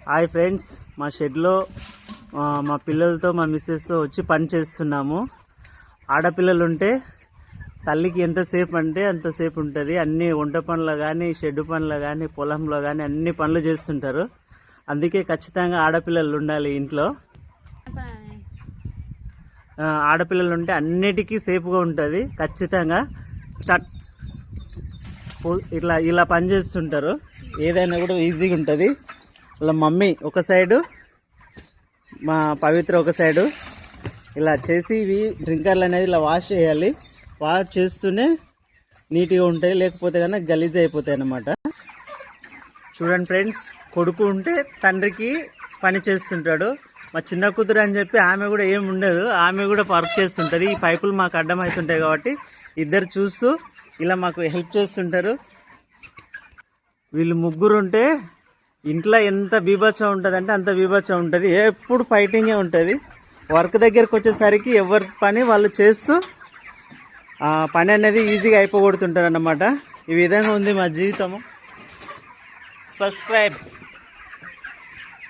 Hi friends, మా షెడ్లో మా పిల్లలతో మా మిస్సెస్తో వచ్చి పని చేస్తున్నాము. ఆడపిల్లలు ఉంటే తల్లికి ఎంతసేపు అంటే అంతసేపు ఉంటుంది. అన్ని వంట పనులు కానీ, షెడ్ పనులు కానీ, పొలంలో కానీ అన్ని పనులు చేస్తుంటారు. అందుకే ఖచ్చితంగా ఆడపిల్లలు ఉండాలి ఇంట్లో. ఆడపిల్లలు ఉంటే అన్నిటికీ సేఫ్గా ఉంటుంది. ఖచ్చితంగా ఇలా పని చేస్తుంటారు. ఏదైనా కూడా ఈజీగా ఉంటుంది. వాళ్ళ మమ్మీ ఒక సైడు, మా పవిత్ర ఒక సైడు ఇలా చేసి ఇవి డ్రింకర్లు అనేది ఇలా వాష్ చేయాలి. వాష్ చేస్తూనే నీట్గా ఉంటాయి, లేకపోతే కన్నా గలీజ్ అయిపోతాయి అన్నమాట. చూడండి ఫ్రెండ్స్, కొడుకు ఉంటే తండ్రికి పని చేస్తుంటాడు. మా చిన్న కూతురు అని చెప్పి ఆమె కూడా ఏమి ఉండదు, ఆమె కూడా వర్క్ చేస్తుంటుంది. ఈ పైపులు మాకు అడ్డం అవుతుంటాయి కాబట్టి ఇద్దరు చూస్తూ ఇలా మాకు హెల్ప్ చేస్తుంటారు. వీళ్ళు ముగ్గురు ఉంటే ఇంట్లో ఎంత బీభత్సం ఉంటుంది అంటే అంత బీభత్సం ఉంటుంది. ఎప్పుడు ఫైటింగే ఉంటుంది. వర్క్ దగ్గరకు వచ్చేసరికి ఎవరి పని వాళ్ళు చేస్తూ పని అనేది ఈజీగా అయిపోగొడుతుంటారు అన్నమాట. ఈ విధంగా ఉంది మా జీవితము. సబ్స్క్రైబ్.